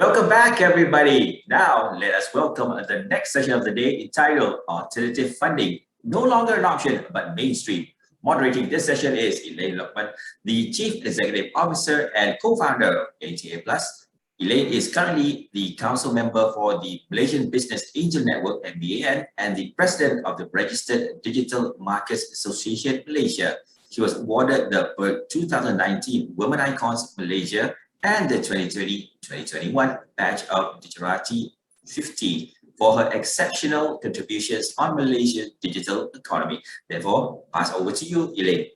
Welcome back, everybody. Now, let us welcome the next session of the day entitled Alternative Funding, no longer an option, but mainstream. Moderating this session is Elain Lockman, the Chief Executive Officer and co-founder of ATA Plus. Elain is currently the council member for the Malaysian Business Angel Network (MBAN) and the president of the Registered Digital Markets Association Malaysia. She was awarded the 2019 Women Icons Malaysia and the 2020-2021 batch of Digerati 50 for her exceptional contributions on Malaysia's digital economy. Therefore, pass over to you, Elain.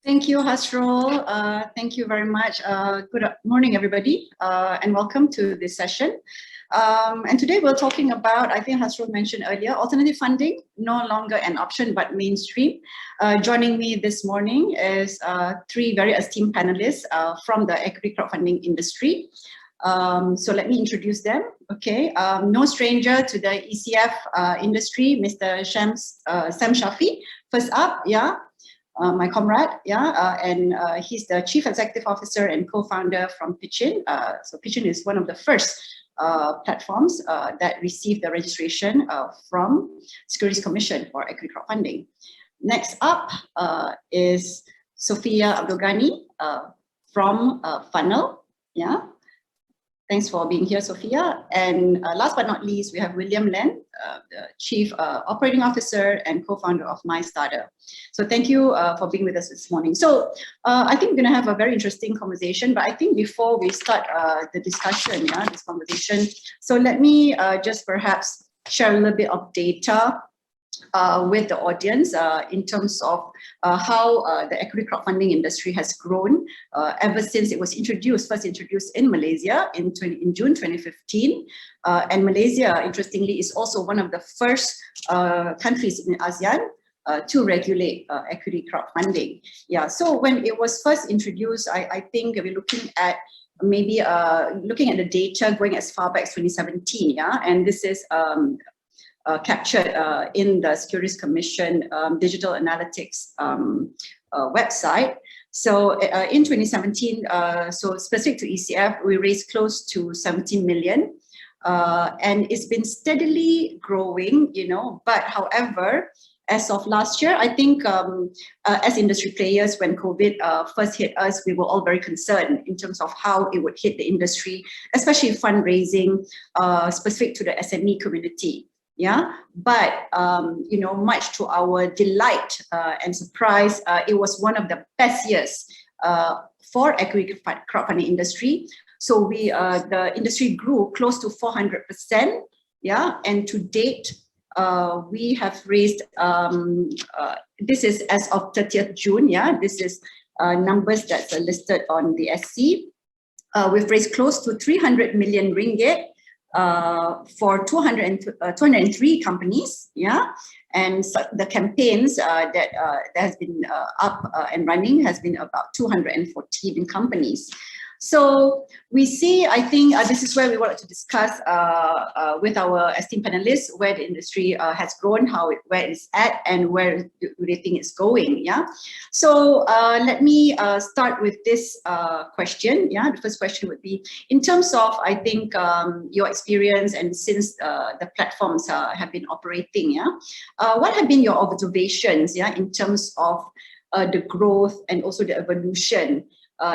Thank you, Hasrul. Thank you very much. Good morning, everybody, and welcome to this session. And today we're talking about, I think Hasrul mentioned earlier, alternative funding, no longer an option, but mainstream. Joining me this morning is three very esteemed panelists from the equity crowdfunding industry. So let me introduce them. Okay, no stranger to the ECF industry, Mr. Sam Shafi. First up, my comrade, and he's the Chief Executive Officer and co-founder from Pitchin. So Pitchin is one of the first platforms that received the registration from Securities Commission for equity crowdfunding. Next up is Sophia Abdul Ghani from Funnel. Thanks for being here, Sophia. And last but not least, we have William Len, the Chief Operating Officer and co-founder of MyStarter. So thank you for being with us this morning. So I think we're going to have a very interesting conversation, but I think before we start the discussion, this conversation, so let me just perhaps share a little bit of data with the audience in terms of how the equity crowdfunding industry has grown ever since it was first introduced in Malaysia in June 2015. And Malaysia, interestingly, is also one of the first countries in ASEAN to regulate equity crowdfunding. So when it was first introduced, I think we're looking at maybe looking at the data going as far back as 2017, and this is captured in the Securities Commission Digital Analytics website. So in 2017, so specific to ECF, we raised close to 17 million. And it's been steadily growing, but however, as of last year, I think as industry players, when COVID first hit us, we were all very concerned in terms of how it would hit the industry, especially fundraising specific to the SME community. But much to our delight and surprise, it was one of the best years for equity crowdfunding industry. So the industry grew close to 400%, and to date we have raised this is as of 30th June, this is numbers that's listed on the SC. We've raised close to 300 million ringgit for 203 companies, and so the campaigns that has been up and running has been about 214 companies. So we see, I think this is where we wanted to discuss with our esteemed panelists where the industry has grown, where it's at, and where do they think it's going. So let me start with this question. The first question would be, in terms of, I think, your experience and since the platforms have been operating, what have been your observations, in terms of the growth and also the evolution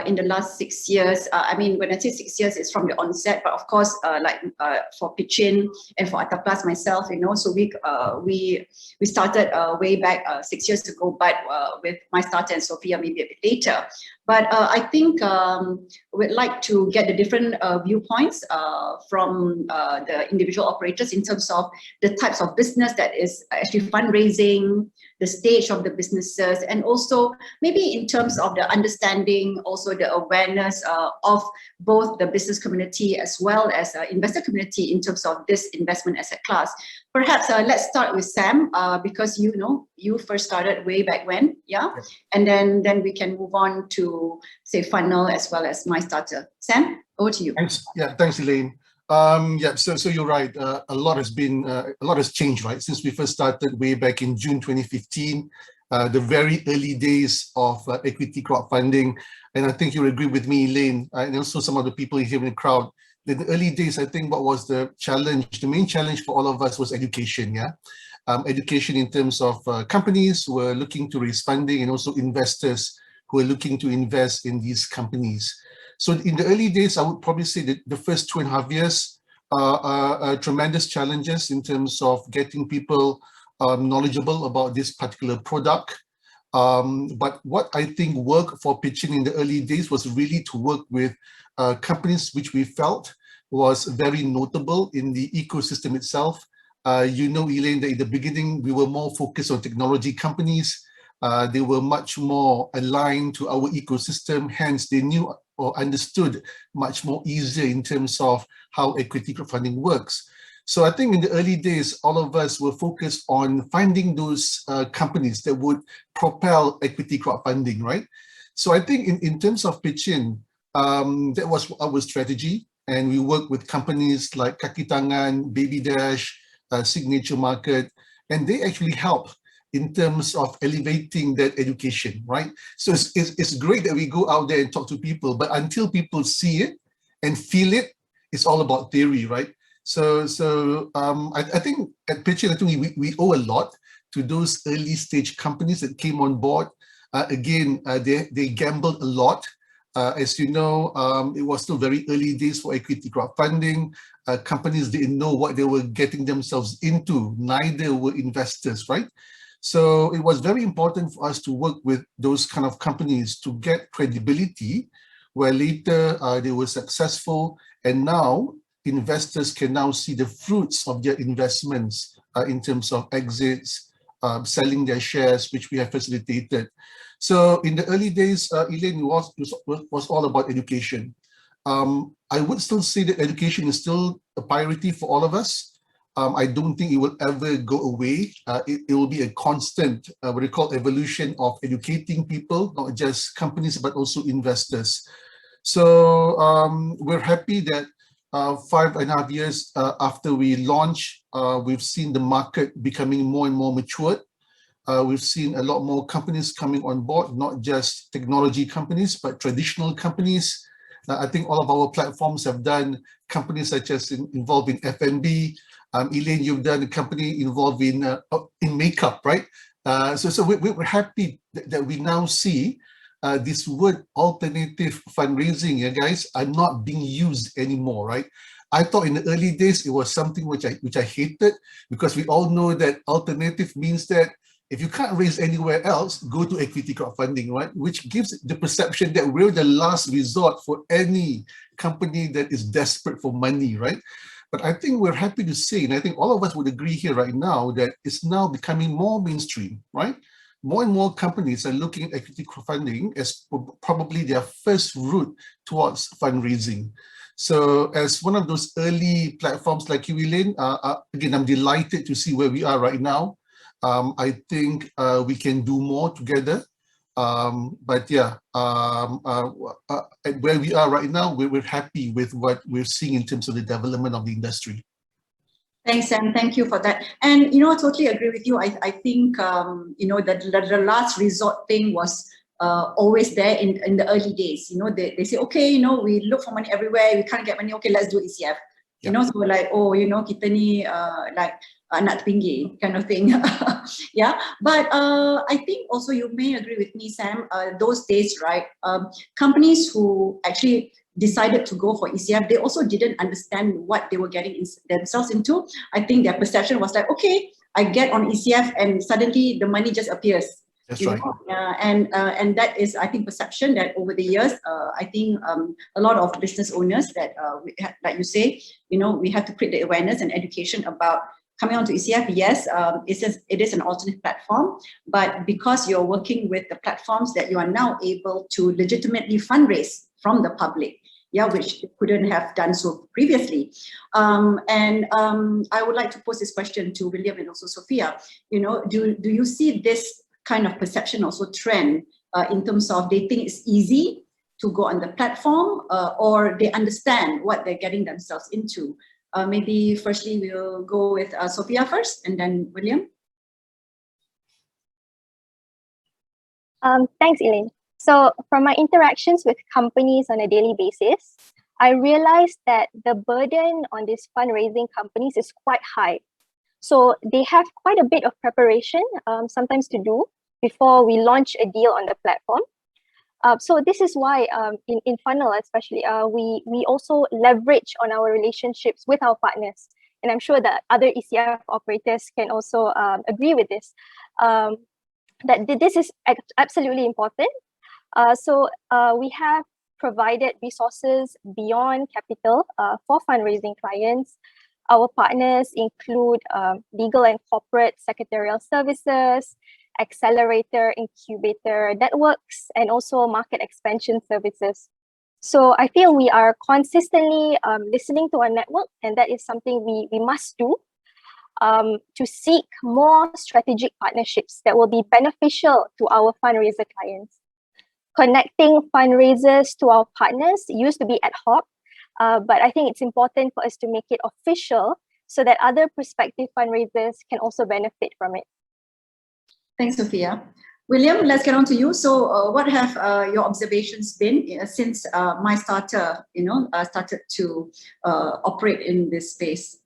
in the last 6 years? I mean, when I say 6 years, it's from the onset, but of course, for Pitchin and for Atta Plus myself, so we started way back 6 years ago, but with MyStarter and Sophia maybe a bit later. But I think we'd like to get the different viewpoints from the individual operators in terms of the types of business that is actually fundraising, the stage of the businesses, and also maybe in terms of the understanding, also the awareness of both the business community as well as investor community in terms of this investment asset class. Perhaps let's start with Sam, because you first started way back when, and then we can move on to say Funnel as well as MyStarter. Sam, over to you. Thanks. Thanks, Elaine. So you're right. A lot has changed, right? Since we first started way back in June 2015, the very early days of equity crowdfunding. And I think you'll agree with me, Elaine, and also some of the people here in the crowd. In the early days, I think what was the challenge, the main challenge for all of us was education, yeah? Education in terms of companies who were looking to raise funding and also investors who are looking to invest in these companies. So in the early days, I would probably say that the first 2.5 years, tremendous challenges in terms of getting people knowledgeable about this particular product. But what I think worked for pitching in the early days was really to work with companies which we felt was very notable in the ecosystem itself. You know, Elaine, that in the beginning, we were more focused on technology companies. They were much more aligned to our ecosystem, hence they knew or understood much more easier in terms of how equity crowdfunding works. So I think in the early days, all of us were focused on finding those companies that would propel equity crowdfunding, right? So I think in terms of pitching, that was our strategy. And we worked with companies like Kaki Tangan, Baby Dash, Signature Market, and they actually help in terms of elevating that education, right? So it's great that we go out there and talk to people, but until people see it and feel it, it's all about theory, right? So I think at Pitching, I think we owe a lot to those early stage companies that came on board. Again, they gambled a lot. As you know, it was still very early days for equity crowdfunding. Companies didn't know what they were getting themselves into, neither were investors, right? So it was very important for us to work with those kind of companies to get credibility, where later they were successful, and now investors can now see the fruits of their investments in terms of exits, selling their shares, which we have facilitated. So in the early days, Elaine, was all about education. I would still say that education is still a priority for all of us. I don't think it will ever go away. It will be a constant, what we call evolution of educating people, not just companies, but also investors. So we're happy that 5.5 years after we launched, we've seen the market becoming more and more matured. We've seen a lot more companies coming on board, not just technology companies, but traditional companies. I think all of our platforms have done companies such as involved in F&B. Elaine, you've done a company involved in makeup, right? So we're happy that we now see this word alternative fundraising, yeah, guys, are not being used anymore, right? I thought in the early days it was something which I hated, because we all know that alternative means that if you can't raise anywhere else, go to equity crowdfunding, right? Which gives the perception that we're the last resort for any company that is desperate for money, right? But I think we're happy to say, and I think all of us would agree here right now, that it's now becoming more mainstream, right? More and more companies are looking at equity crowdfunding as probably their first route towards fundraising. So as one of those early platforms like you, Elaine, again, I'm delighted to see where we are right now. I think we can do more together. But yeah, where we are right now, we're happy with what we're seeing in terms of the development of the industry. Thanks, Sam. Thank you for that. And, I totally agree with you. I think, that the last resort thing was always there in the early days. They say, okay, we look for money everywhere. We can't get money. Okay, let's do ECF. So we're like, oh, kita ni like anak terpinggir kind of thing. Yeah. But I think also you may agree with me, Sam, those days, right? Companies who actually decided to go for ECF, they also didn't understand what they were getting themselves into. I think their perception was like, okay, I get on ECF and suddenly the money just appears. That's right. And that is, I think, perception that over the years, I think a lot of business owners that, like you say, we have to create the awareness and education about coming on to ECF. Yes, it is an alternate platform, but because you're working with the platforms that you are now able to legitimately fundraise from the public, which you couldn't have done so previously. And I would like to pose this question to William and also Sophia. Do you see this kind of perception also trend in terms of they think it's easy to go on the platform, or they understand what they're getting themselves into? Maybe firstly we'll go with Sophia first and then William. Thanks, Elaine. So from my interactions with companies on a daily basis, I realized that the burden on these fundraising companies is quite high. So they have quite a bit of preparation, sometimes to do before we launch a deal on the platform. So this is why in Funnel especially, we also leverage on our relationships with our partners. And I'm sure that other ECF operators can also agree with this, that this is absolutely important. So we have provided resources beyond capital for fundraising clients. Our partners include legal and corporate secretarial services, accelerator, incubator networks, and also market expansion services. So I feel we are consistently listening to our network, and that is something we must do to seek more strategic partnerships that will be beneficial to our fundraiser clients. Connecting fundraisers to our partners used to be ad hoc, but I think it's important for us to make it official so that other prospective fundraisers can also benefit from it. Thanks, Sophia. William, let's get on to you. So what have your observations been since MyStarter, started to operate in this space?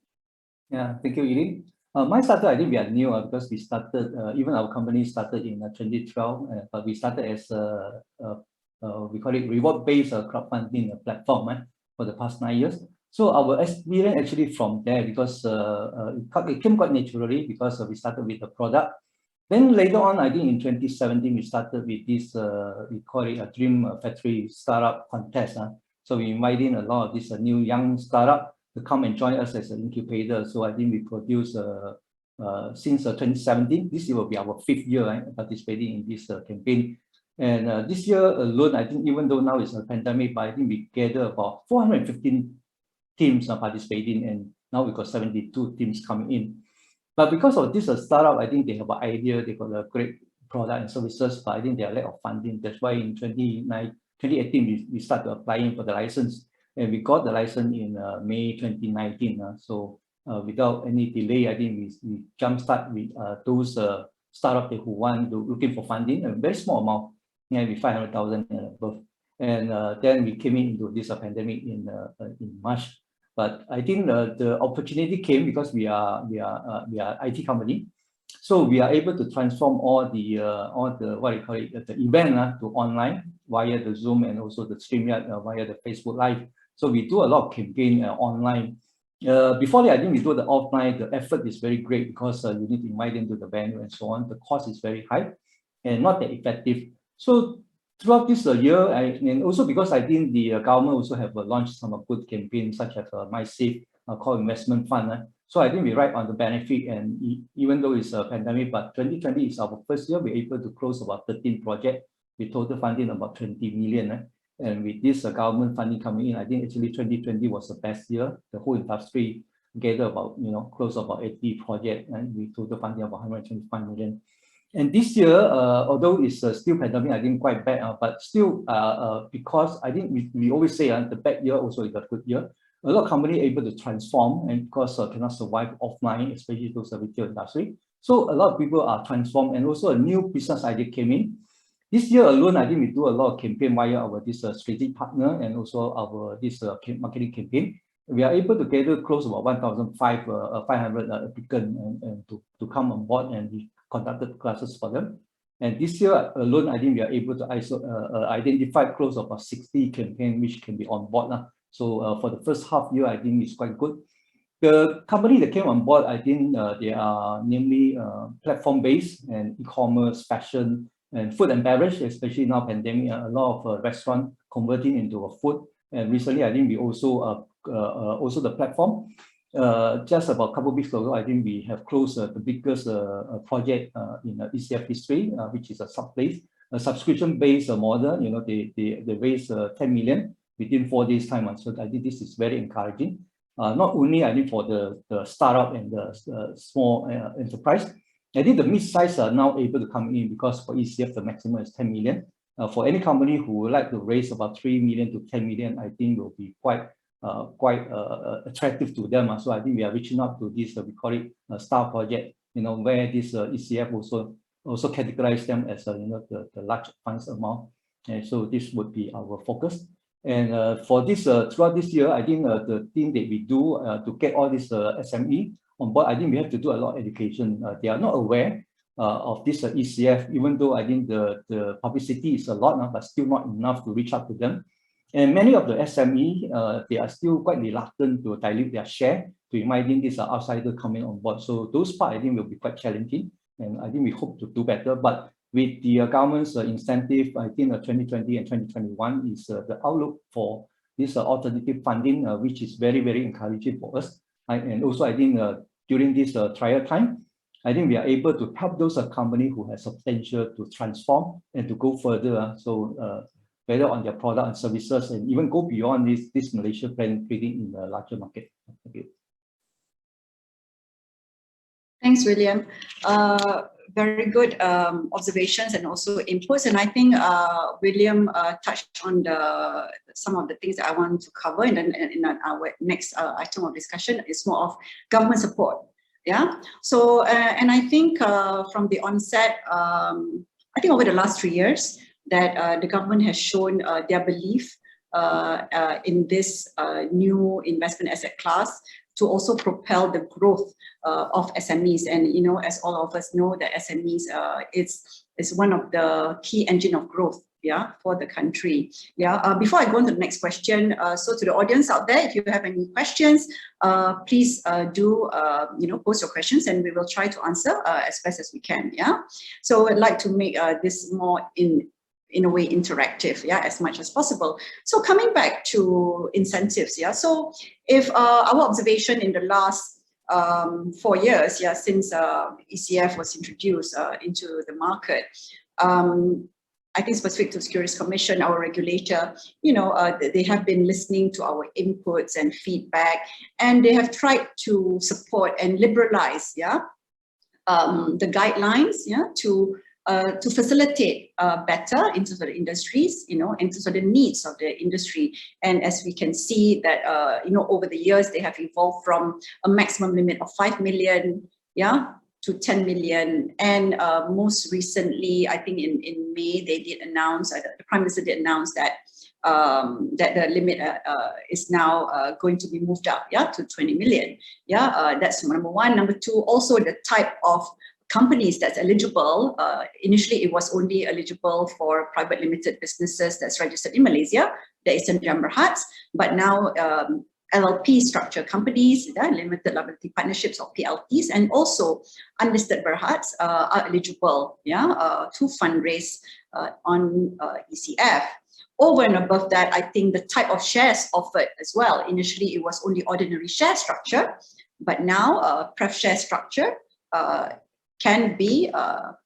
Yeah, thank you, Elaine. MyStarter, I think we are new because we started, even our company started in 2012, but we started as we call it reward-based crowdfunding platform for the past 9 years. So our experience actually from there, because it came quite naturally because we started with the product. Then later on, I think in 2017, we started with this, we call it a Dream Factory Startup Contest. So we invited a lot of these new young startup to come and join us as an incubator. So I think we produced since 2017. This year will be our 5th year participating in this campaign. And this year alone, I think even though now it's a pandemic, but I think we gathered about 415 teams participating, and now we've got 72 teams coming in. But because of this startup, I think they have an idea, they got a great product and services, but I think they are lack of funding. That's why in 2018, we started applying for the license, and we got the license in May 2019. So without any delay, I think we jumpstart with those startups who want to looking for funding, a very small amount, maybe 500,000 and above. And then we came into this pandemic in March. But I think the opportunity came because we are IT company, so we are able to transform all the what you call it, the event to online via the Zoom and also the StreamYard via the Facebook Live. So we do a lot of campaign online. Before that, I think we do the offline. The effort is very great because you need to invite them to the venue and so on. The cost is very high and not that effective. So throughout this year, and also because I think the government also have launched some good campaigns such as MySafe Core Investment Fund. So I think we right on the benefit, and even though it's a pandemic, but 2020 is our first year, we're able to close about 13 projects with total funding about 20 million. And with this government funding coming in, I think actually 2020 was the best year. The whole industry gathered about, close about 80 projects and with total funding of 125 million. And this year, although it's still pandemic, I think quite bad, but still, because I think we always say the bad year also is a good year. A lot of companies able to transform, and because cannot survive offline, especially those retail industry. So a lot of people are transformed, and also a new business idea came in. This year alone, I think we do a lot of campaign via our this strategic partner and also our this marketing campaign. We are able to gather close about 1,500 applicants and to come on board, and we conducted classes for them. And this year alone, I think we are able to identify close about 60 campaigns which can be on board now. So for the first half year, I think it's quite good. The company that came on board, I think they are namely platform-based and e-commerce, fashion, and food and beverage, especially now pandemic, a lot of restaurants converting into a food. And recently, I think we also the platform. Just about a couple of weeks ago, I think we have closed the biggest project in ECF history, which is a subscription-based model. They raised 10 million within 4 days' time. So I think this is very encouraging. Not only I think for the startup and the small enterprise, I think the mid-size are now able to come in because for ECF the maximum is 10 million. For any company who would like to raise about 3 million to 10 million, I think will be quite attractive to them. So I think we are reaching out to this, we call it a star project, where this ECF also also categorize them as the large funds amount. And so this would be our focus. And for this, throughout this year, I think the thing that we do to get all this SME on board, I think we have to do a lot of education. They are not aware of this ECF, even though I think the publicity is a lot, but still not enough to reach out to them. And many of the SME, they are still quite reluctant to dilute their share to imagine this outsider coming on board. So those part, I think, will be quite challenging. And I think we hope to do better. But with the government's incentive, I think 2020 and 2021 is the outlook for this alternative funding, which is very, very encouraging for us. And also, I think during this trial time, I think we are able to help those companies who have potential to transform and to go further. So whether on their product and services, and even go beyond this Malaysia plan trading in the larger market. Thank you. Thanks, William. Very good observations and also inputs. And I think William touched on some of the things that I want to cover in our next item of discussion. Is more of government support. Yeah. So, and I think from the onset, I think over the last 3 years, that the government has shown their belief in this new investment asset class to also propel the growth of SMEs. And, you know, as all of us know, that SMEs is one of the key engine of growth, yeah, for the country. Yeah. Before I go on to the next question, so to the audience out there, if you have any questions, please do, post your questions, and we will try to answer as best as we can. Yeah. So I'd like to make this more in a way interactive, yeah, as much as possible. So coming back to incentives, yeah. So if our observation in the last 4 years, yeah, since ECF was introduced into the market, I think specific to Securities Commission, our regulator, they have been listening to our inputs and feedback, and they have tried to support and liberalize, yeah, the guidelines, yeah, to facilitate better into the industries, into the needs of the industry. And as we can see that, over the years, they have evolved from a maximum limit of 5 million, yeah, to 10 million. And most recently, I think in May, they did announce, the Prime Minister did announce that that the limit is now going to be moved up, yeah, to 20 million. Yeah, that's number one. Number two, also the type of companies that's eligible. Initially, it was only eligible for private limited businesses that's registered in Malaysia, the Eastern Jam Berhad, but now LLP structure companies, limited liability partnerships or PLPs, and also unlisted berhads are eligible, yeah, to fundraise on ECF. Over and above that, I think the type of shares offered as well. Initially, it was only ordinary share structure, but now pref share structure can be,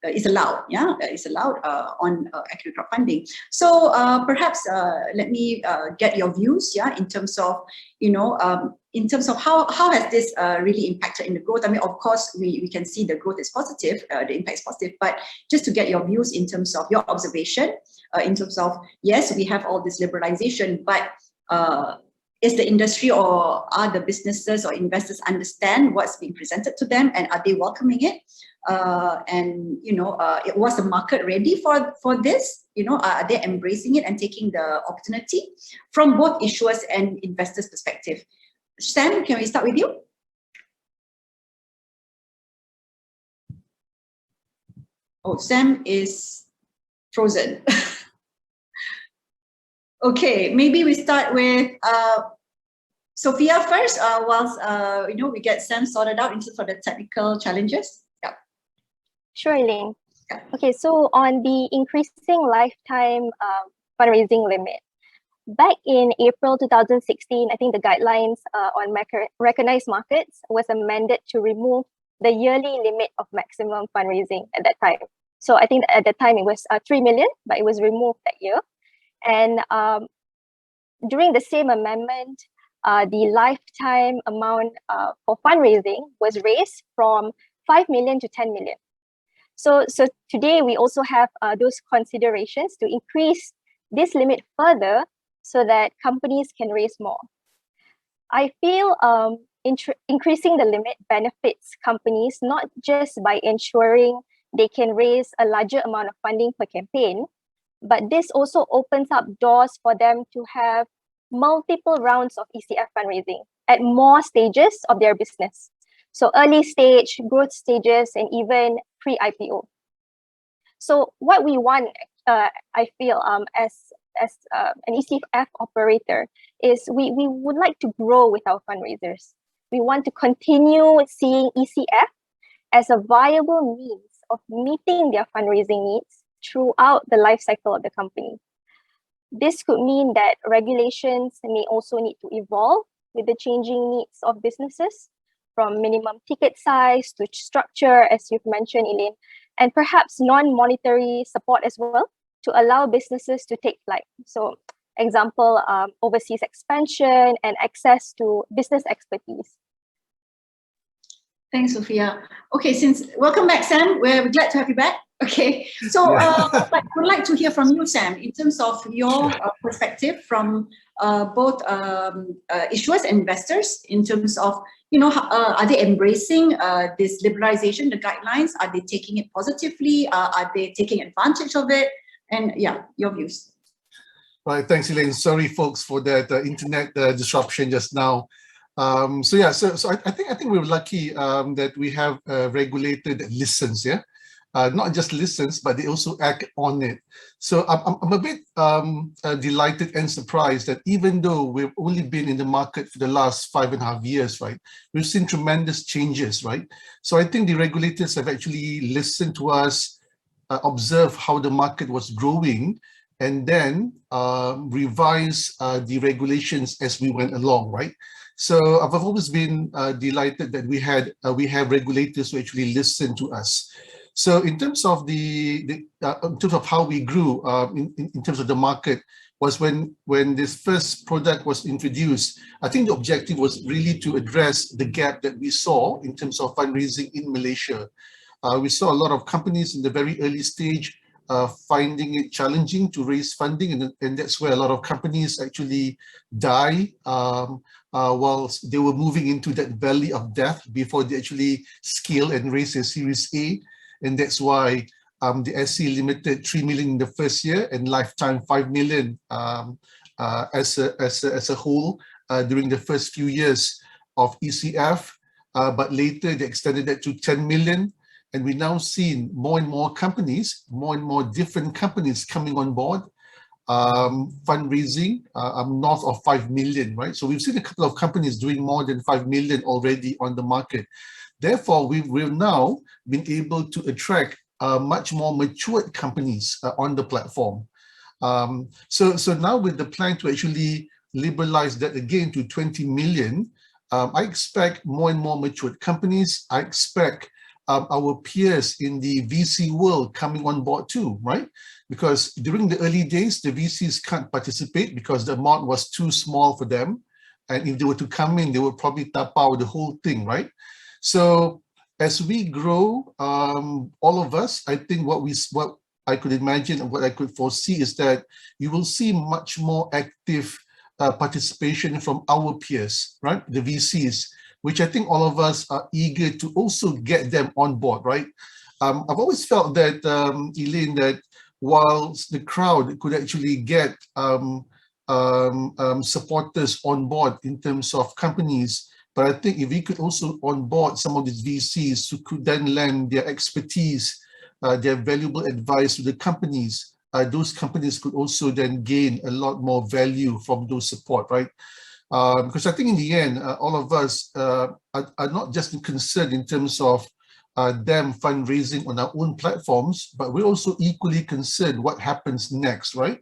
is allowed, yeah, is allowed on equity crowdfunding. So perhaps let me get your views, yeah, in terms of, in terms of how has this really impacted in the growth? I mean, of course, we can see the growth is positive, the impact is positive, but just to get your views in terms of your observation, in terms of, yes, we have all this liberalization, but is the industry or are the businesses or investors understand what's being presented to them, and are they welcoming it? And was the market ready for this? Are they embracing it and taking the opportunity from both issuers and investors' perspective? Sam, can we start with you? Oh, Sam is frozen. Okay, maybe we start with Sophia first, whilst we get Sam sorted out into for the technical challenges. Yeah. Sure, Elaine. Yeah. Okay, so on the increasing lifetime fundraising limit, back in April 2016, I think the guidelines on recognized markets was amended to remove the yearly limit of maximum fundraising at that time. So I think at that time it was 3 million, but it was removed that year. And during the same amendment, the lifetime amount for fundraising was raised from 5 million to 10 million. So today we also have those considerations to increase this limit further so that companies can raise more. I feel increasing the limit benefits companies not just by ensuring they can raise a larger amount of funding per campaign. But this also opens up doors for them to have multiple rounds of ECF fundraising at more stages of their business. So early stage, growth stages, and even pre-IPO. So what we want, I feel, as an ECF operator, is we would like to grow with our fundraisers. We want to continue seeing ECF as a viable means of meeting their fundraising needs throughout the life cycle of the company. This could mean that regulations may also need to evolve with the changing needs of businesses, from minimum ticket size to structure, as you've mentioned, Elain, and perhaps non-monetary support as well to allow businesses to take flight. So, example, overseas expansion and access to business expertise. Thanks, Sophia. Okay, welcome back, Sam. We're glad to have you back. Okay, so would like to hear from you, Sam, in terms of your perspective from both issuers and investors, in terms of, are they embracing this liberalization, the guidelines? Are they taking it positively? Are they taking advantage of it? And yeah, your views. Right, thanks, Elaine. Sorry, folks, for that internet disruption just now. So I think we're lucky that we have a regulator that listens, yeah. Not just listens, but they also act on it. So I'm a bit delighted and surprised that even though we've only been in the market for the last 5.5 years, right, we've seen tremendous changes, right? So I think the regulators have actually listened to us, observed how the market was growing, and then revise the regulations as we went along, right? So I've always been delighted that we have regulators who actually listen to us. So in terms of in terms of how we grew in terms of the market, was when this first product was introduced. I think the objective was really to address the gap that we saw in terms of fundraising in Malaysia. We saw a lot of companies in the very early stage finding it challenging to raise funding, and that's where a lot of companies actually die whilst they were moving into that valley of death before they actually scale and raise a Series A. And that's why the SC Limited 3 million in the first year and lifetime 5 million as a whole during the first few years of ECF, but later they extended that to 10 million. And we now seen more and more companies, more and more different companies coming on board, fundraising north of 5 million, right? So we've seen a couple of companies doing more than 5 million already on the market. Therefore, we've now been able to attract much more matured companies on the platform. So now with the plan to actually liberalize that again to 20 million, I expect more and more matured companies. I expect our peers in the VC world coming on board too, right? Because during the early days, the VCs can't participate because the amount was too small for them. And if they were to come in, they would probably tap out the whole thing, right? So as we grow, all of us, I think what I could imagine and what I could foresee is that you will see much more active participation from our peers, right? The VCs, which I think all of us are eager to also get them on board, right? I've always felt that, Elain, that whilst the crowd could actually get supporters on board in terms of companies, but I think if we could also onboard some of these VCs who could then lend their expertise, their valuable advice to the companies, those companies could also then gain a lot more value from those support, right? Because I think in the end, all of us are not just concerned in terms of them fundraising on our own platforms, but we're also equally concerned what happens next, right?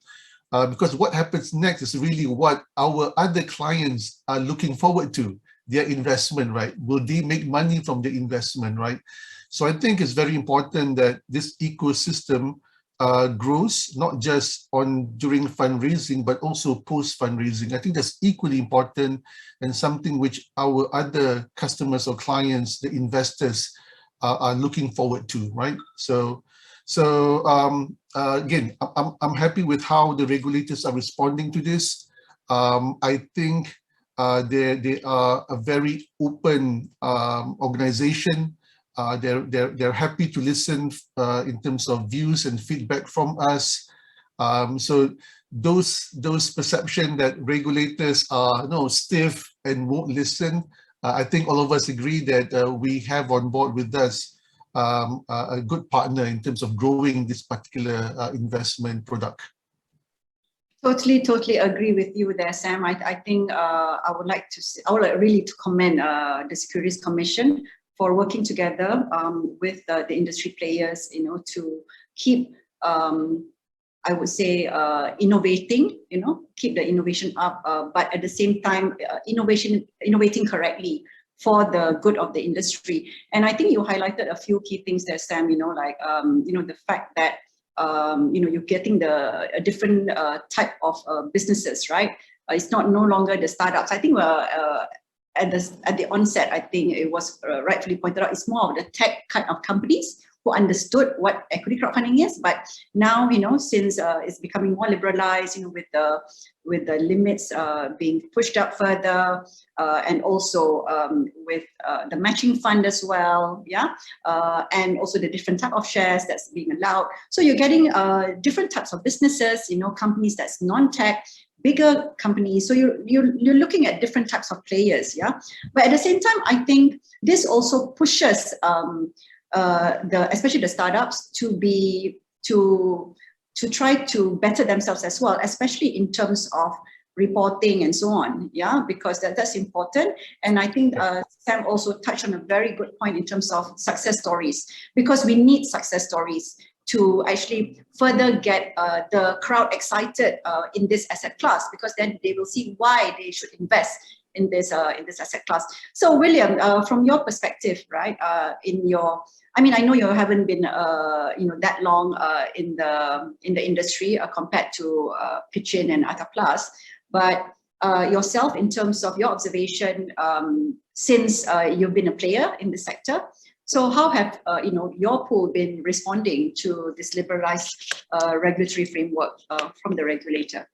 Because what happens next is really what our other clients are looking forward to. Their investment, right? Will they make money from the investment, right? So I think it's very important that this ecosystem grows, not just during fundraising, but also post-fundraising. I think that's equally important and something which our other customers or clients, the investors, are looking forward to, right? So again, I'm happy with how the regulators are responding to this. I think they are a very open organization. They're happy to listen in terms of views and feedback from us. So those perception that regulators are stiff and won't listen, I think all of us agree that we have on board with us a good partner in terms of growing this particular investment product. Totally agree with you there, Sam. I think I would like really to commend the Securities Commission for working together with the industry players, to keep, I would say, innovating, keep the innovation up, but at the same time, innovating correctly for the good of the industry. And I think you highlighted a few key things there, Sam, like, the fact that, you're getting a different type of businesses, right? It's no longer the startups. I think at the onset, I think it was rightfully pointed out, it's more of the tech kind of companies who understood what equity crowdfunding is. But now, since it's becoming more liberalized, with the limits being pushed up further, and also with the matching fund as well, and also the different type of shares that's being allowed. So you're getting different types of businesses, companies that's non-tech, bigger companies. So you're looking at different types of players, But at the same time, I think this also pushes especially the startups to try to better themselves as well, especially in terms of reporting and so on, because that's important. And I think Sam also touched on a very good point in terms of success stories, because we need success stories to actually further get the crowd excited in this asset class, because then they will see why they should invest in this asset class. So William, from your perspective, right, I know you haven't been that long in the industry compared to Pitchin and Atta Plus, but yourself, in terms of your observation, since you've been a player in the sector, so how have your pool been responding to this liberalized regulatory framework from the regulator?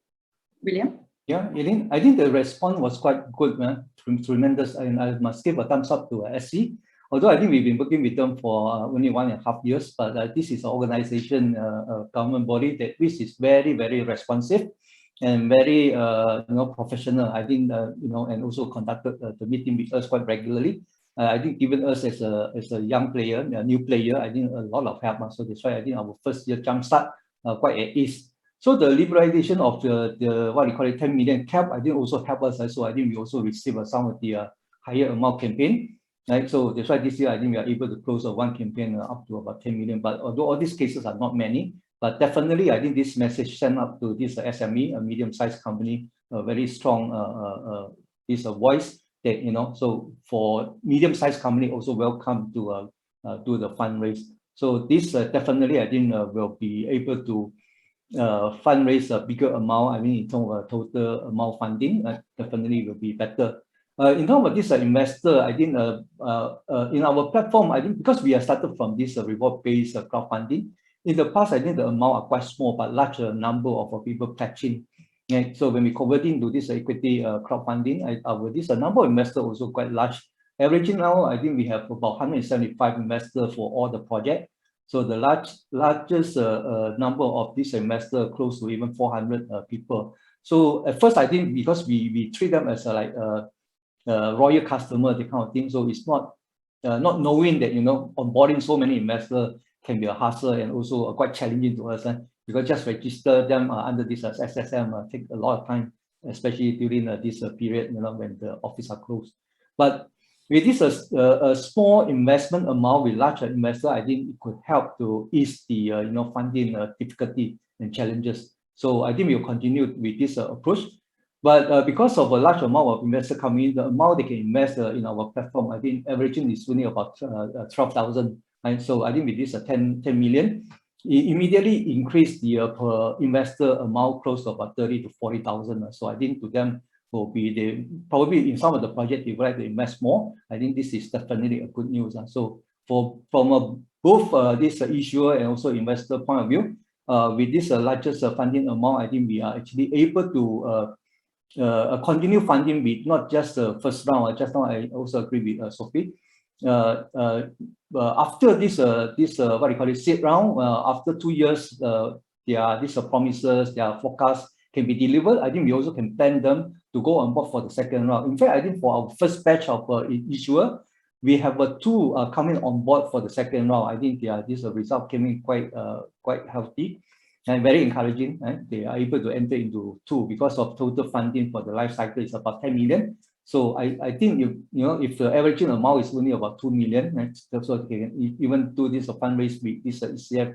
William? Yeah, Elain, I think the response was quite good, tremendous, and I must give a thumbs up to SC. Although I think we've been working with them for only 1.5 years, but this is an organization, government body which is very, very responsive and very professional. I think and also conducted the meeting with us quite regularly. I think given us as a young player, a new player, I think a lot of help. So that's why I think our first year jumpstart quite at ease. So the liberalization of the what we call it 10 million cap, I think also help us. So I think we also receive some of the higher amount campaign. Right, so that's why this year I think we are able to close one campaign up to about 10 million. But although all these cases are not many, but definitely I think this message sent up to this SME, a medium-sized company, a very strong is a voice that so for medium-sized company also welcome to do the fundraise. So this definitely I think will be able to fundraise a bigger amount. I mean, in terms of total amount funding, definitely will be better. In terms of this investor, I think in our platform, I think because we are started from this reward-based crowdfunding, in the past, I think the amount are quite small, but larger number of people pledging. Right? So when we convert into this equity crowdfunding, this number of investors also quite large. Averaging now, I think we have about 175 investors for all the project. So the largest number of these investors close to even 400 people. So at first, I think because we treat them as royal customer, the kind of thing. So it's not knowing that onboarding so many investors can be a hassle and also quite challenging to us. Because just register them under this SSM take a lot of time, especially during this period when the office are closed. But with this a small investment amount with larger investor, I think it could help to ease the funding difficulty and challenges. So I think we'll continue with this approach. But because of a large amount of investor coming in, the amount they can invest in our platform, I think averaging is only about 12,000. Right? So I think with this 10 million, it immediately increase the per investor amount close to about 30 to 40,000. So I think to them will be probably in some of the project they would like to invest more. I think this is definitely a good news. So from both this issuer and also investor point of view, with this largest funding amount, I think we are actually able to continue funding with not just the first round. Just now I also agree with Sophie. after this what do you call it, seed round, after 2 years, these promises, their forecasts can be delivered. I think we also can plan them to go on board for the second round. In fact, I think for our first batch of issuer, we have two coming on board for the second round. I think this result came in quite healthy and very encouraging. They are able to enter into 2 because of total funding for the life cycle is about 10 million. So I think if the averaging amount is only about 2 million, so they can even do this fundraise with this ECF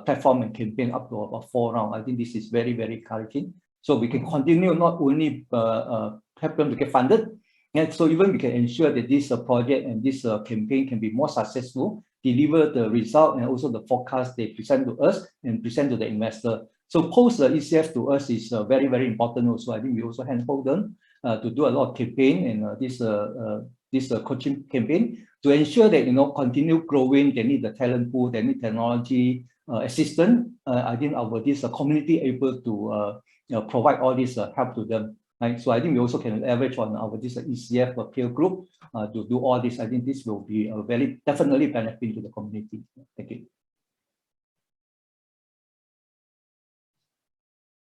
platform and campaign up to about 4 rounds. I think this is very, very encouraging. So we can continue not only help them to get funded, and so even we can ensure that this project and this campaign can be more successful, deliver the result and also the forecast they present to us and present to the investor. So post the ECF to us is very, very important also. I think we also handhold them to do a lot of campaign and this coaching campaign to ensure that continue growing. They need the talent pool, they need technology assistance. I think this community able to provide all this help to them. Right? So I think we also can leverage on our this ECF peer group to do all this. I think this will be a very definitely benefit to the community. Thank you.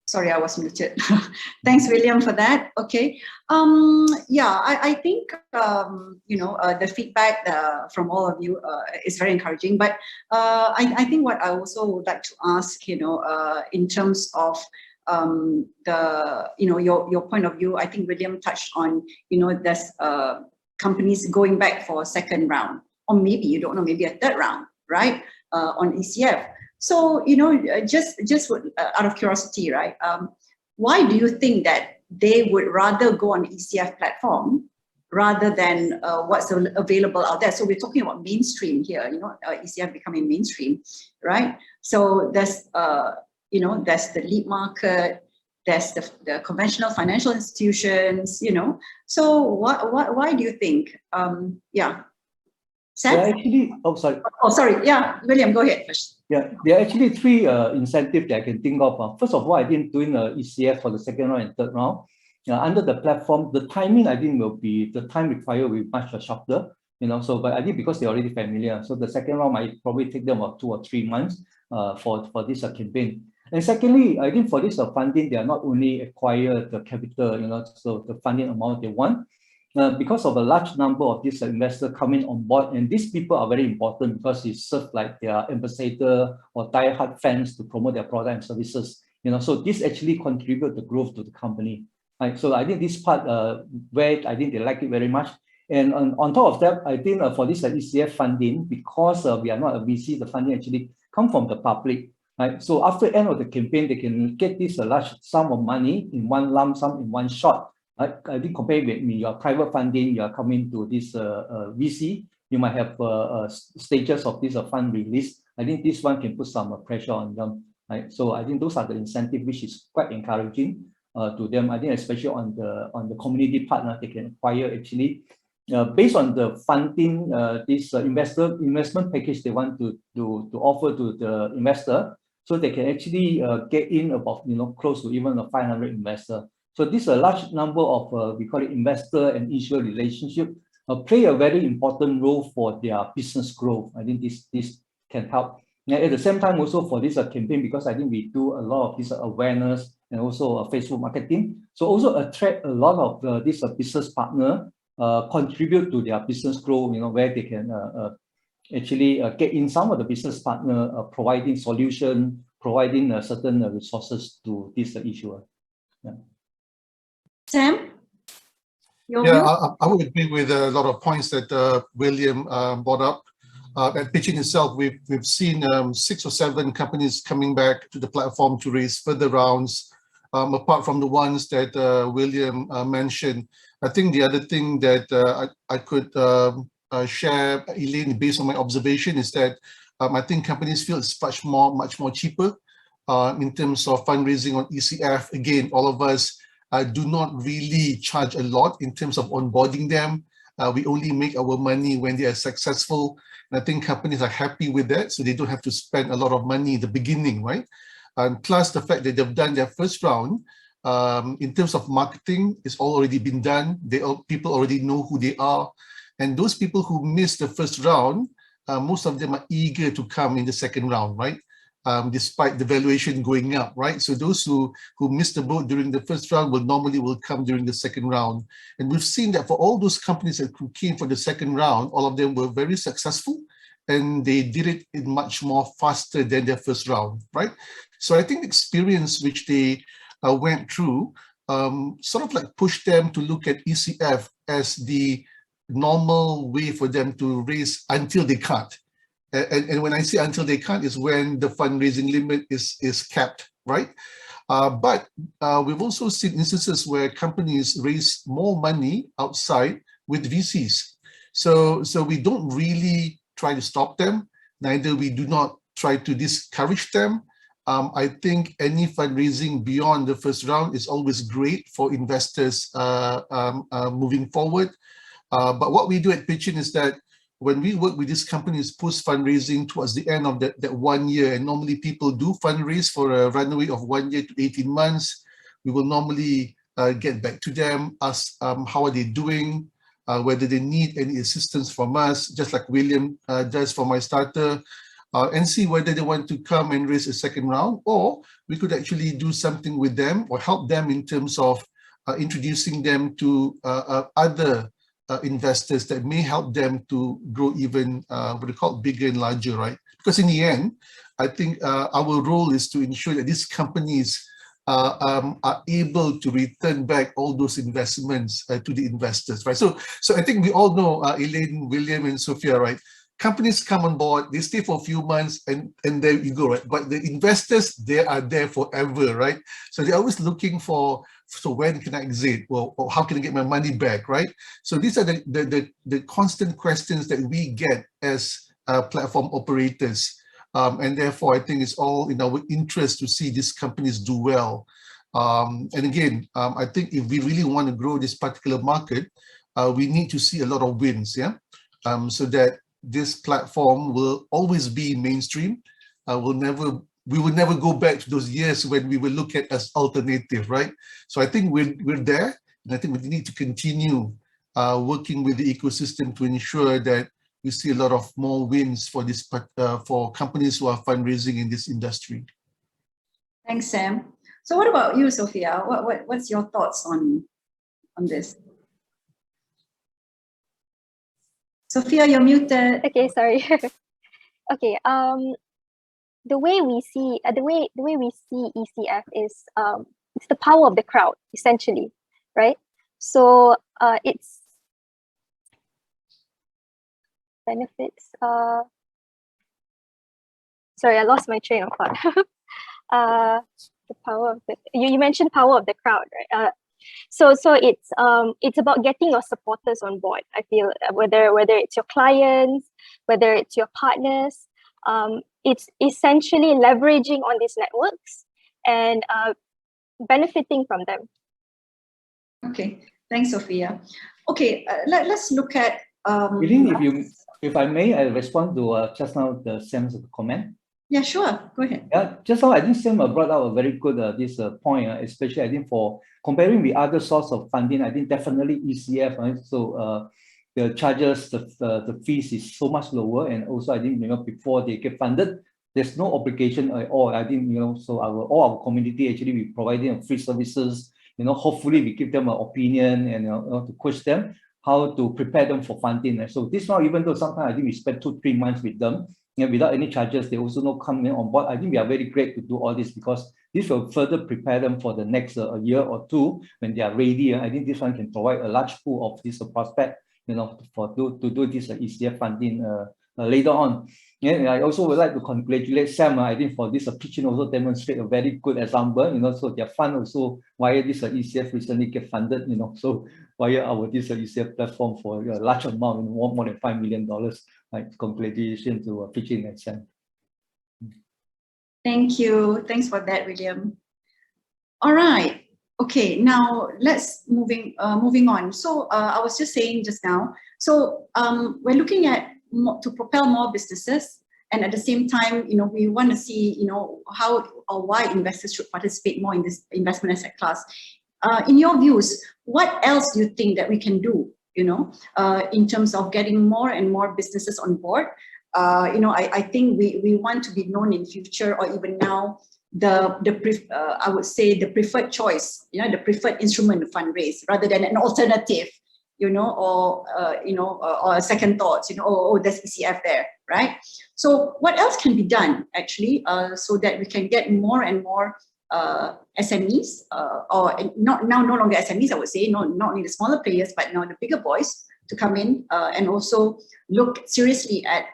Sorry, I was muted. Thanks, William, for that. Okay. Yeah, I think the feedback from all of you is very encouraging. But I think what I also would like to ask, in terms of your point of view, I think William touched on, there's companies going back for a second round, or maybe you don't know, maybe a third round, right? On ECF. So, just out of curiosity, right? Why do you think that they would rather go on ECF platform rather than what's available out there? So we're talking about mainstream here, ECF becoming mainstream, right? So there's there's the lead market, there's the conventional financial institutions, So why do you think? Yeah. Sam? Actually, oh, sorry. Oh, sorry. Yeah, William, go ahead first. Yeah, there are actually 3 incentives that I can think of. First of all, I think doing ECF for the second round and third round, under the platform, the timing I think the time required will be much shorter. So but I think because they're already familiar, so the second round might probably take them about 2 or 3 months for this campaign. And secondly, I think for this funding, they are not only acquire the capital, so the funding amount they want. Because of a large number of these investors coming on board, and these people are very important because it serves like their ambassador or die-hard fans to promote their product and services. So this actually contribute the growth to the company. Right? So I think this part where I think they like it very much. And on top of that, I think for this ECF funding, because we are not a VC, the funding actually come from the public. Right? So after end of the campaign, they can get this large sum of money in one lump sum in one shot. I think compared with your private funding, you are coming to this VC, you might have stages of this fund release. I think this one can put some pressure on them. Right? So I think those are the incentives which is quite encouraging to them. I think especially on the community partner, they can acquire actually based on the funding, this investment package they want to offer to the investor, so they can actually get in about close to even a 500 investor. So this a large number of we call it investor and issuer relationship play a very important role for their business growth. I think this can help. And at the same time also for this campaign, because I think we do a lot of this awareness and also Facebook marketing. So also attract a lot of this business partner contribute to their business growth. Where they can actually get in some of the business partner providing solution, providing certain resources to this issuer. Yeah. Sam? I would agree with a lot of points that William brought up. At pitching itself, we've seen 6 or 7 companies coming back to the platform to raise further rounds. Apart from the ones that William mentioned, I think the other thing that I could share, Elain, based on my observation, is that I think companies feel it's much more cheaper in terms of fundraising on ECF. Again, all of us do not really charge a lot in terms of onboarding them. We only make our money when they are successful. And I think companies are happy with that, so they don't have to spend a lot of money in the beginning, right? And plus the fact that they've done their first round, in terms of marketing, it's already been done. People already know who they are. And those people who missed the first round, most of them are eager to come in the second round, right? Despite the valuation going up, right? So those who missed the boat during the first round will come during the second round. And we've seen that for all those companies that who came for the second round, all of them were very successful, and they did it in much more faster than their first round, right? So I think the experience which they went through sort of like pushed them to look at ECF as the normal way for them to raise until they can't. And when I say until they can't is when the fundraising limit is capped, right? But we've also seen instances where companies raise more money outside with VCs. So we don't really try to stop them, neither we do not try to discourage them. I think any fundraising beyond the first round is always great for investors moving forward. But what we do at Pitchin is that when we work with these companies post fundraising towards the end of that 1 year, and normally people do fundraise for a runway of 1 year to 18 months, we will normally get back to them, ask how are they doing, whether they need any assistance from us, just like William does for My Starter, and see whether they want to come and raise a second round, or we could actually do something with them or help them in terms of introducing them to other investors that may help them to grow even what they call bigger and larger, right? Because in the end, I think our role is to ensure that these companies are able to return back all those investments to the investors, right? So I think we all know Elain, William, and Sophia, right? Companies come on board, they stay for a few months, and there you go, right? But the investors, they are there forever, right? So they're always looking for, so when can I exit? Well, or how can I get my money back, right? So these are the constant questions that we get as platform operators. And therefore, I think it's all in our interest to see these companies do well. And again, I think if we really want to grow this particular market, we need to see a lot of wins, yeah? So that this platform will always be mainstream. We will never go back to those years when we will look at as alternative, right? So I think we're there, and I think we need to continue working with the ecosystem to ensure that we see a lot of more wins for this for companies who are fundraising in this industry. Thanks, Sam. So what about you, Sophia? What's your thoughts on this? Sophia, you're muted. Okay, sorry. Okay. The way we see ECF is it's the power of the crowd, essentially, right? So it's benefits. Sorry, I lost my train of thought. The power of the you mentioned power of the crowd, right? So it's about getting your supporters on board. I feel whether it's your clients, whether it's your partners, it's essentially leveraging on these networks and benefiting from them. Okay, thanks, Sophia. Okay, let's look at. Elain, if I may, I respond to just now the Sam's comment. Yeah, sure. Go ahead. Yeah, just now I think Sam brought out a very good this point, especially I think for comparing with other source of funding. I think definitely ECF, right? So the charges, the fees is so much lower, and also I think before they get funded, there's no obligation at all. I think so all our community actually we providing free services. Hopefully we give them an opinion and to coach them how to prepare them for funding. So this now, even though sometimes I think we spend 2-3 months with them. Without any charges, they also not come on board. I think we are very great to do all this because this will further prepare them for the next year or two when they are ready. I think this one can provide a large pool of this prospect, to do this ECF funding later on. And I also would like to congratulate Sam. I think for this Pitchin also demonstrate a very good example. So their fund also via this ECF recently get funded. So via our this ECF platform for a large amount, more than $5 million. Right, congratulations to Pitchin and Sam. Thank you. Thanks for that, William. All right. Okay. Now let's moving on. So I was just saying just now. So we're looking at to propel more businesses, and at the same time, we want to see, how or why investors should participate more in this investment asset class. In your views, what else do you think that we can do in terms of getting more and more businesses on board. I think we want to be known in future or even now I would say the preferred choice, the preferred instrument to fundraise rather than an alternative, or a second thoughts, there's ECF there, right? So what else can be done actually, so that we can get more and more SMEs, or no longer SMEs, I would say, not only the smaller players, but now the bigger boys to come in and also look seriously at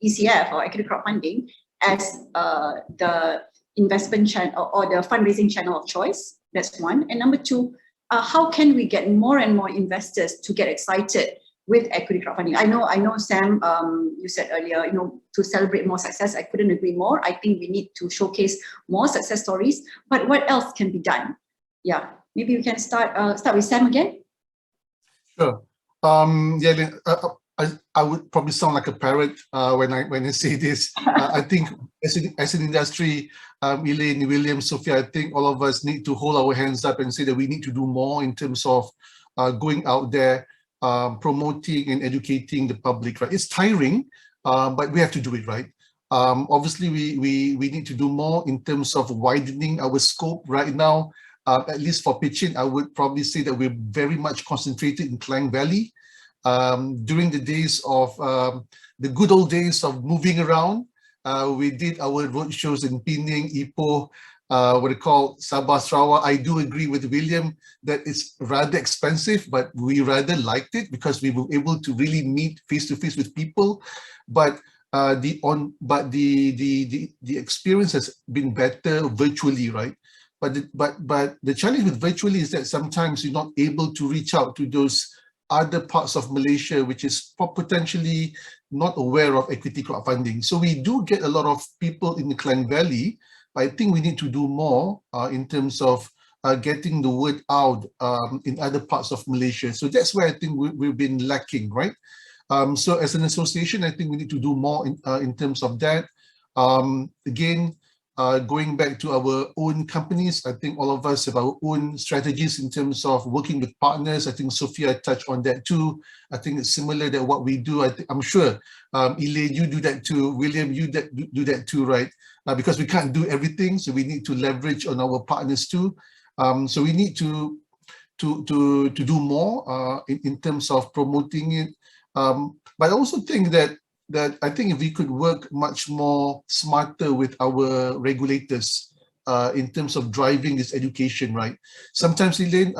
ECF or equity crowdfunding as the investment channel or the fundraising channel of choice. That's one. And number two, how can we get more and more investors to get excited with equity crowdfunding? I know, Sam, you said earlier, to celebrate more success. I couldn't agree more. I think we need to showcase more success stories. But what else can be done? Yeah, maybe we can start with Sam again. Sure. Yeah, I would probably sound like a parrot when I say this. I think as an industry, Elain, William, Sophia, I think all of us need to hold our hands up and say that we need to do more in terms of going out there, promoting and educating the public. Right? It's tiring, but we have to do it, right? Obviously, we need to do more in terms of widening our scope right now. At least for pitching, I would probably say that we're very much concentrated in Klang Valley. During the days of the good old days of moving around, we did our road shows in Penang, Ipoh, what they call Sabah, Sarawak. I do agree with William that it's rather expensive, but we rather liked it because we were able to really meet face to face with people. But the experience has been better virtually, right? But the challenge with virtually is that sometimes you're not able to reach out to those other parts of Malaysia, which is potentially not aware of equity crowdfunding. So we do get a lot of people in the Klang Valley, but I think we need to do more in terms of getting the word out in other parts of Malaysia. So that's where I think we've been lacking, right? So as an association, I think we need to do more in terms of that. Again, going back to our own companies, I think all of us have our own strategies in terms of working with partners. I think Sophia touched on that too. I think it's similar to what we do. I'm sure, Elain, you do that too. William, you do that too, right? Because we can't do everything, so we need to leverage on our partners too. So we need to do more in terms of promoting it. But I also think that I think if we could work much more smarter with our regulators in terms of driving this education, right? Sometimes, Elain,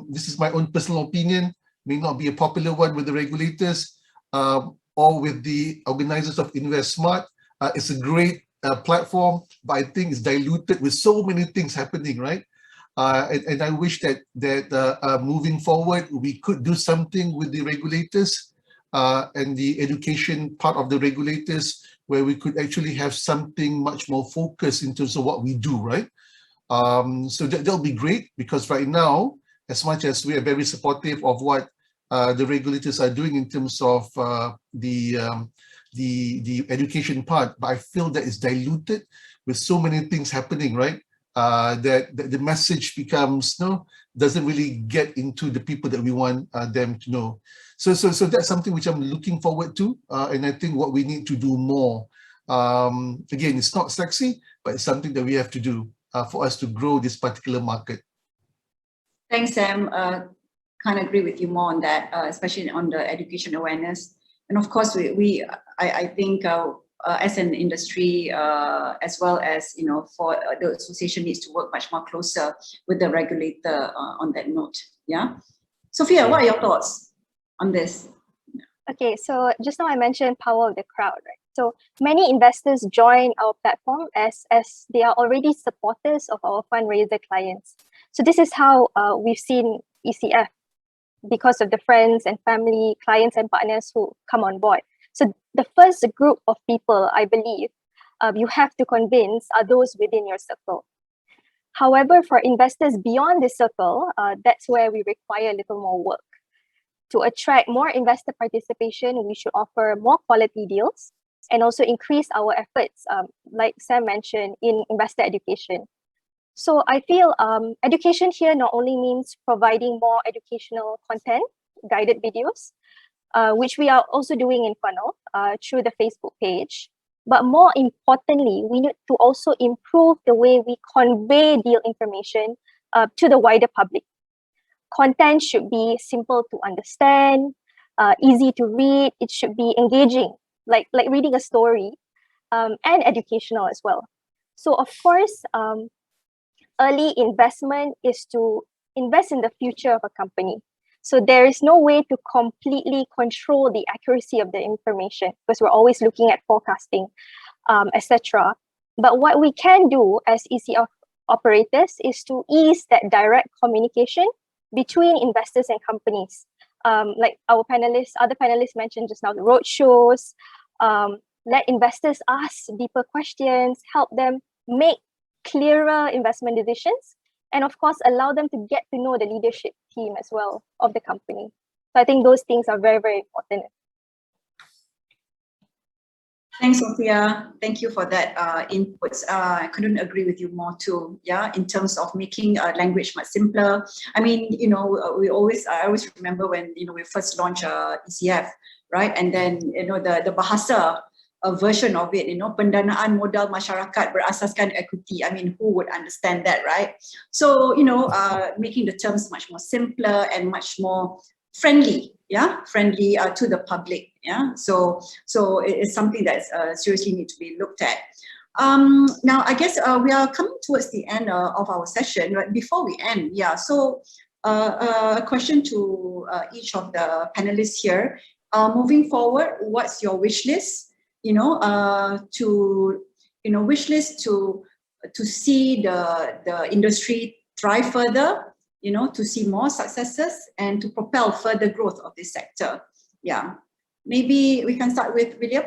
this is my own personal opinion, may not be a popular one with the regulators or with the organizers of Invest Smart. It's a great platform, but I think it's diluted with so many things happening, right? And I wish that moving forward, we could do something with the regulators and the education part of the regulators, where we could actually have something much more focused in terms of what we do, right? So that'll be great, because right now, as much as we are very supportive of what the regulators are doing in terms of the education part, but I feel that it's diluted with so many things happening, right? That the message becomes doesn't really get into the people that we want them to know. So that's something which I'm looking forward to, and I think what we need to do more. Again, it's not sexy, but it's something that we have to do for us to grow this particular market. Thanks, Sam. Can't agree with you more on that, especially on the education awareness. And of course, I think as an industry, as well as for the association, needs to work much more closer with the regulator on that note. Yeah, Sophia, what are your thoughts on this? Okay, so just now I mentioned power of the crowd, right? So many investors join our platform as they are already supporters of our fundraiser clients. So this is how we've seen ECF, because of the friends and family, clients and partners who come on board. So the first group of people, I believe, you have to convince are those within your circle. However, for investors beyond the circle, that's where we require a little more work. To attract more investor participation, we should offer more quality deals and also increase our efforts, like Sam mentioned, in investor education. So I feel education here not only means providing more educational content, guided videos, which we are also doing in Funnel through the Facebook page. But more importantly, we need to also improve the way we convey deal information to the wider public. Content should be simple to understand, easy to read. It should be engaging, like reading a story, and educational as well. So of course, early investment is to invest in the future of a company. So there is no way to completely control the accuracy of the information because we're always looking at forecasting, etc. But what we can do as ECF operators is to ease that direct communication between investors and companies. Like other panelists mentioned just now, the roadshows, let investors ask deeper questions, help them make clearer investment decisions, and of course, allow them to get to know the leadership team as well of the company. So I think those things are very, very important. Thanks, Sophia. Thank you for that inputs. I couldn't agree with you more too. Yeah, in terms of making language much simpler. I mean, I always remember when we first launched ECF, right? And then the bahasa version of it, pendanaan modal masyarakat berasaskan equity. I mean, who would understand that, right? So making the terms much more simpler and much more friendly, friendly to the public, so it's something that seriously needs to be looked at. Now I guess we are coming towards the end of our session, but before we end, so a question to each of the panelists here. Moving forward, what's your wish list? Wish list to see the industry thrive further, to see more successes and to propel further growth of this sector. Maybe we can start with William.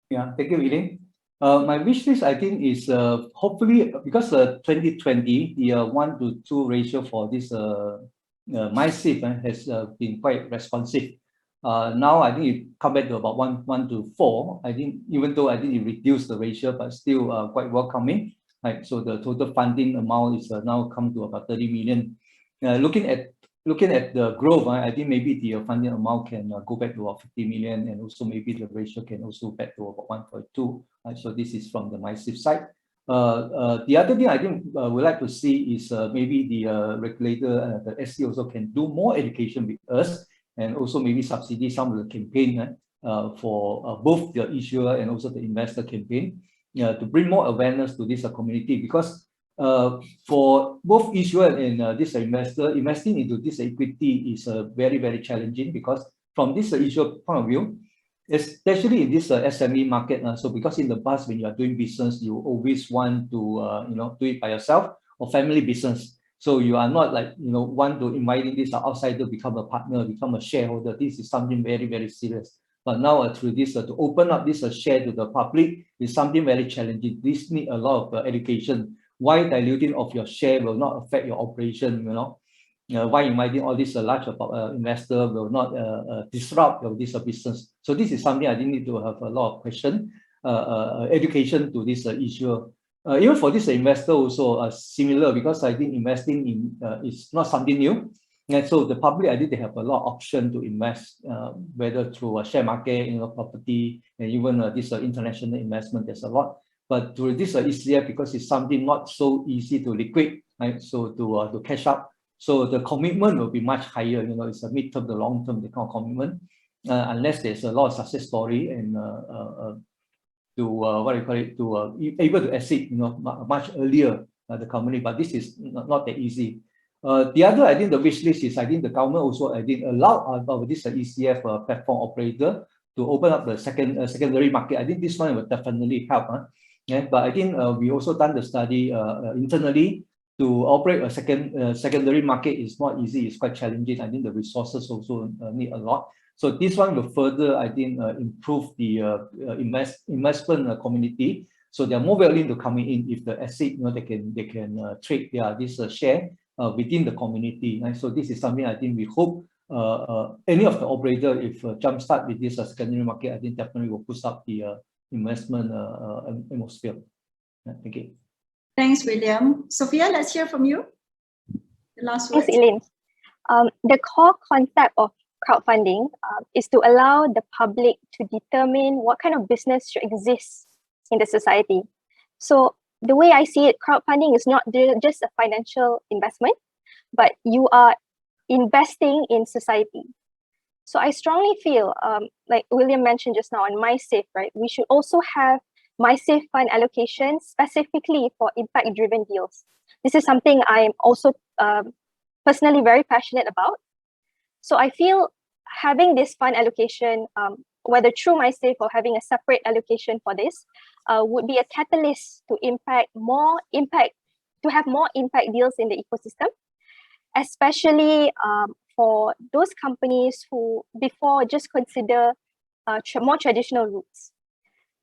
Thank you, Elain. My wish list, I think, is hopefully, because 2020, the 1:2 ratio for this MySafe has been quite responsive. Now I think it come back to about 1:4. I think, even though I think it reduced the ratio, but still quite welcoming. Right, so the total funding amount is now come to about 30 million. Looking at the growth, I think maybe the funding amount can go back to about 50 million, and also maybe the ratio can also back to about 1.2. So this is from the MySafe side. The other thing I think we like to see is maybe the regulator, the SC also can do more education with us, and also maybe subsidize some of the campaign for both the issuer and also the investor campaign, to bring more awareness to this community, because for both issuer and this investor, investing into this equity is very, very challenging, because from this issuer point of view, especially in this SME market, so because in the past when you are doing business, you always want to do it by yourself or family business. So you are not like want to inviting this outsider to become a partner, become a shareholder. This is something very, very serious. But now through this, to open up this share to the public is something very challenging. This need a lot of education. Why diluting of your share will not affect your operation, why inviting all this large investor will not disrupt this business. So this is something I think need to have a lot of question, education to this issue. Even for this investor also similar, because I think investing in is not something new. And so the public, I think they have a lot of option to invest, whether through a share market, property, and even this international investment. There's a lot. But through this ECF, because it's something not so easy to liquid, right? So to cash up, so the commitment will be much higher. It's a mid-term to long-term kind of commitment, unless there's a lot of success story and to able to exit much earlier the company. But this is not that easy. The other, I think, the wish list is, I think the government also, I think, allow this ECF platform operator to open up the secondary market. I think this one will definitely help. But I think we also done the study internally. To operate a secondary market is not easy. It's quite challenging. I think the resources also need a lot. So this one will further, I think, improve the investment community. So they are more willing to come in if the asset, they can trade this share within the community. Right? So this is something I think we hope any of the operator, if jumpstart with this secondary market, I think definitely will push up the investment atmosphere. Thank you. Thanks, William. Sophia, let's hear from you. The last word. Thanks, Elain. The core concept of crowdfunding is to allow the public to determine what kind of business should exist in the society. So the way I see it, crowdfunding is not just a financial investment, but you are investing in society. So I strongly feel, like William mentioned just now on MySafe, right? We should also have MySafe fund allocation specifically for impact-driven deals. This is something I am also personally very passionate about. So I feel having this fund allocation, whether through MySafe or having a separate allocation for this, would be a catalyst to have more impact deals in the ecosystem, especially for those companies who before just consider more traditional routes.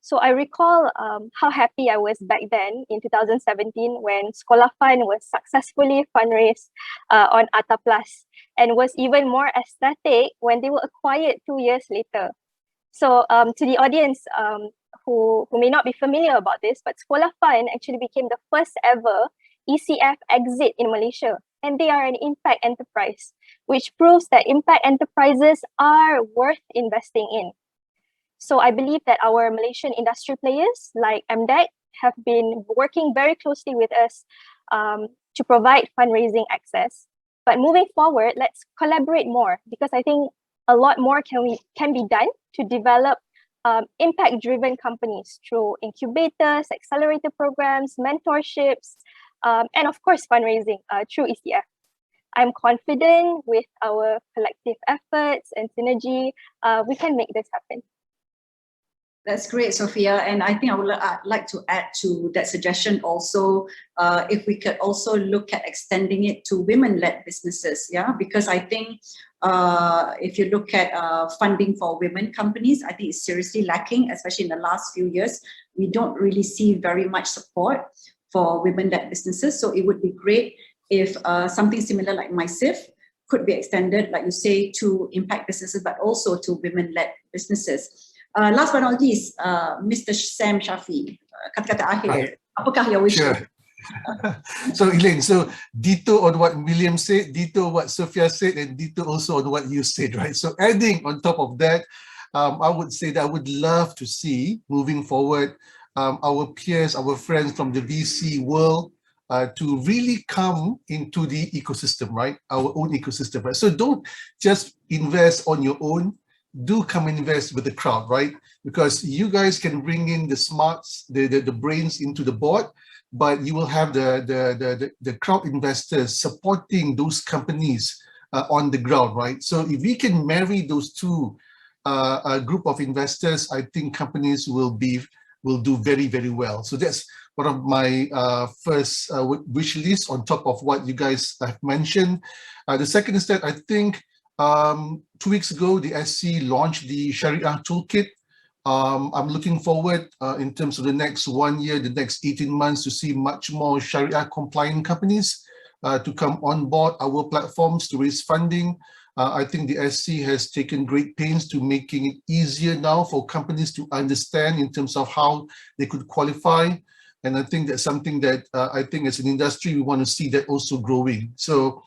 So I recall how happy I was back then in 2017 when Sekolah Fund was successfully fundraised on Atta Plus, and was even more ecstatic when they were acquired 2 years later. So to the audience who may not be familiar about this, but Sekolah Fund actually became the first ever ECF exit in Malaysia, and they are an impact enterprise, which proves that impact enterprises are worth investing in. So I believe that our Malaysian industry players like MDEC have been working very closely with us to provide fundraising access. But moving forward, let's collaborate more, because I think a lot more can be done to develop impact-driven companies through incubators, accelerator programs, mentorships, and of course, fundraising through ECF. I'm confident with our collective efforts and synergy, we can make this happen. That's great, Sophia. And I think I would like to add to that suggestion also, if we could also look at extending it to women-led businesses, yeah? Because I think if you look at funding for women companies, I think it's seriously lacking, especially in the last few years. We don't really see very much support for women-led businesses. So it would be great if something similar like MySafe could be extended, like you say, to impact businesses, but also to women-led businesses. Last but not least, Mr. Sam Shafi, kata-kata akhir, apakah your wish? Sure. So Elain, so ditto on what William said, ditto what Sophia said, and ditto also on what you said, right? So adding on top of that, I would say that I would love to see moving forward our peers, our friends from the VC world to really come into the ecosystem, right? Our own ecosystem, right? So don't just invest on your own. Do come and invest with the crowd, right? Because you guys can bring in the smarts, the brains into the board, but you will have the crowd investors supporting those companies on the ground, right? So if we can marry those two group of investors, I think companies will do very, very well. So that's one of my first wish list on top of what you guys have mentioned. The second is that I think 2 weeks ago, the SC launched the Sharia Toolkit. I'm looking forward in terms of the next 1 year, the next 18 months to see much more Sharia compliant companies to come on board our platforms to raise funding. I think the SC has taken great pains to making it easier now for companies to understand in terms of how they could qualify. And I think that's something that I think as an industry, we want to see that also growing. So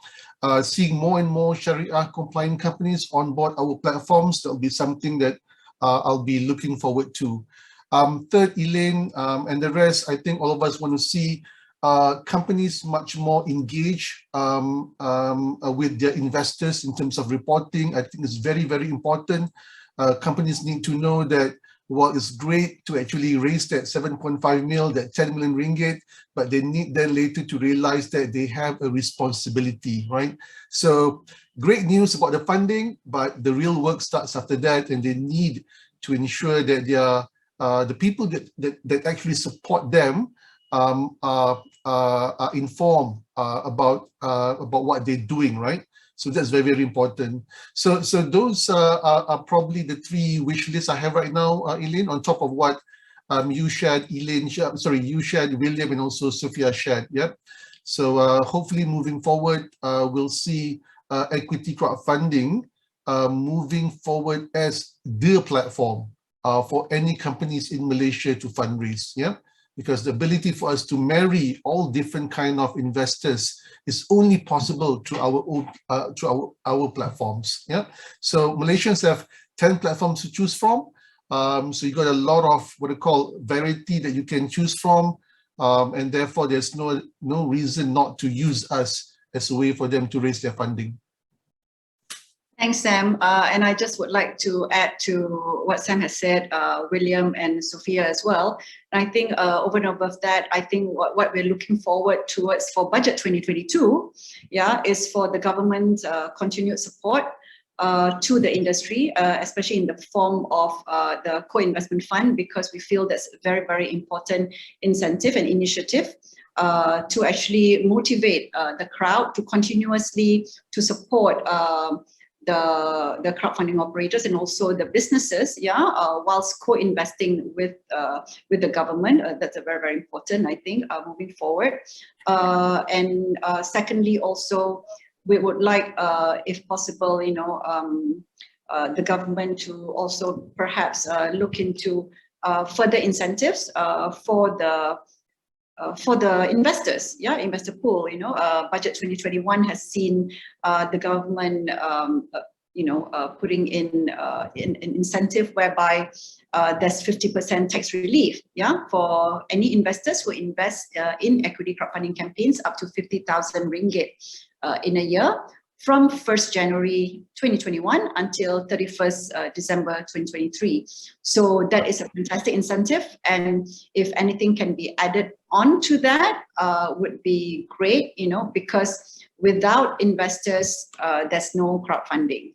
seeing more and more Sharia compliant companies on board our platforms, that will be something that I'll be looking forward to. Third, Elain and the rest, I think all of us want to see companies much more engaged with their investors in terms of reporting. I think it's very, very important. Companies need to know that while it's great to actually raise that 7.5 mil, that 10 million ringgit, but they need then later to realize that they have a responsibility, right? So great news about the funding, but the real work starts after that, and they need to ensure that they are, the people that actually support them are informed about what they're doing, right? So that's very, very important. So those are probably the 3 wish lists I have right now, Elain, on top of what you shared, Elain, you shared, William, and also Sophia shared. Yep. So hopefully moving forward, we'll see equity crowdfunding moving forward as the platform for any companies in Malaysia to fundraise. Yeah. because the ability for us to marry all different kind of investors is only possible to our platforms. Yeah. So Malaysians have 10 platforms to choose from. So you got a lot of what I call variety that you can choose from, and therefore there's no reason not to use us as a way for them to raise their funding. Thanks, Sam. And I just would like to add to what Sam has said, William and Sophia as well. And I think over and above that, I think what we're looking forward towards for budget 2022, is for the government's continued support to the industry, especially in the form of the co-investment fund, because we feel that's a very, very important incentive and initiative to actually motivate the crowd to continuously to support the crowdfunding operators and also the businesses, whilst co-investing with the government. That's a very, very important, I think, moving forward. And secondly, also, we would like, if possible, the government to also perhaps look into further incentives for the investors, investor pool. Budget 2021 has seen the government, putting in an incentive whereby there's 50% tax relief, for any investors who invest in equity crowdfunding campaigns up to 50,000 ringgit in a year from 1st January 2021 until 31st December 2023. So that is a fantastic incentive, and if anything can be added on to that, would be great, because without investors, there's no crowdfunding.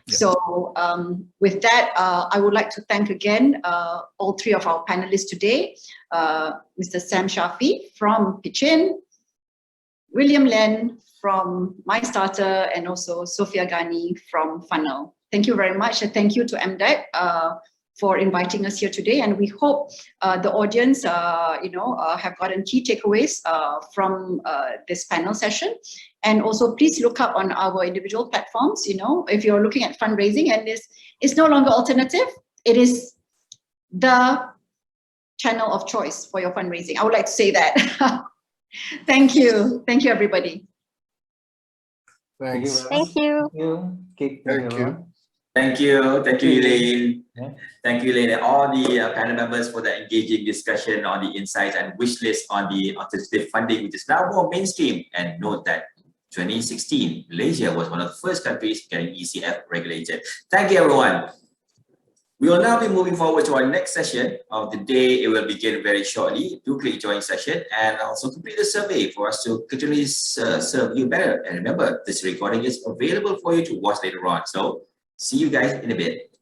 So with that, I would like to thank again all three of our panelists today, Mr. Sam Shafi from Pitchin, William Len from MyStarter, and also Sophia Ghani from Funnel. Thank you very much, and thank you to MDEC for inviting us here today. And we hope the audience, have gotten key takeaways from this panel session. And also, please look up on our individual platforms. If you're looking at fundraising and it's no longer alternative, it is the channel of choice for your fundraising. I would like to say that. Thank you. Thank you, everybody. Thanks. Thank you. Okay, Thank you. Thank you, Elaine. Yeah. Thank you, Elaine, and all the panel members for the engaging discussion on the insights and wish list on the alternative funding, which is now more mainstream. And note that 2016, Malaysia was one of the first countries getting ECF regulated. Thank you, everyone. We will now be moving forward to our next session of the day. It will begin very shortly. Do click join session and also complete the survey for us to continually serve you better. And remember, this recording is available for you to watch later on. So see you guys in a bit.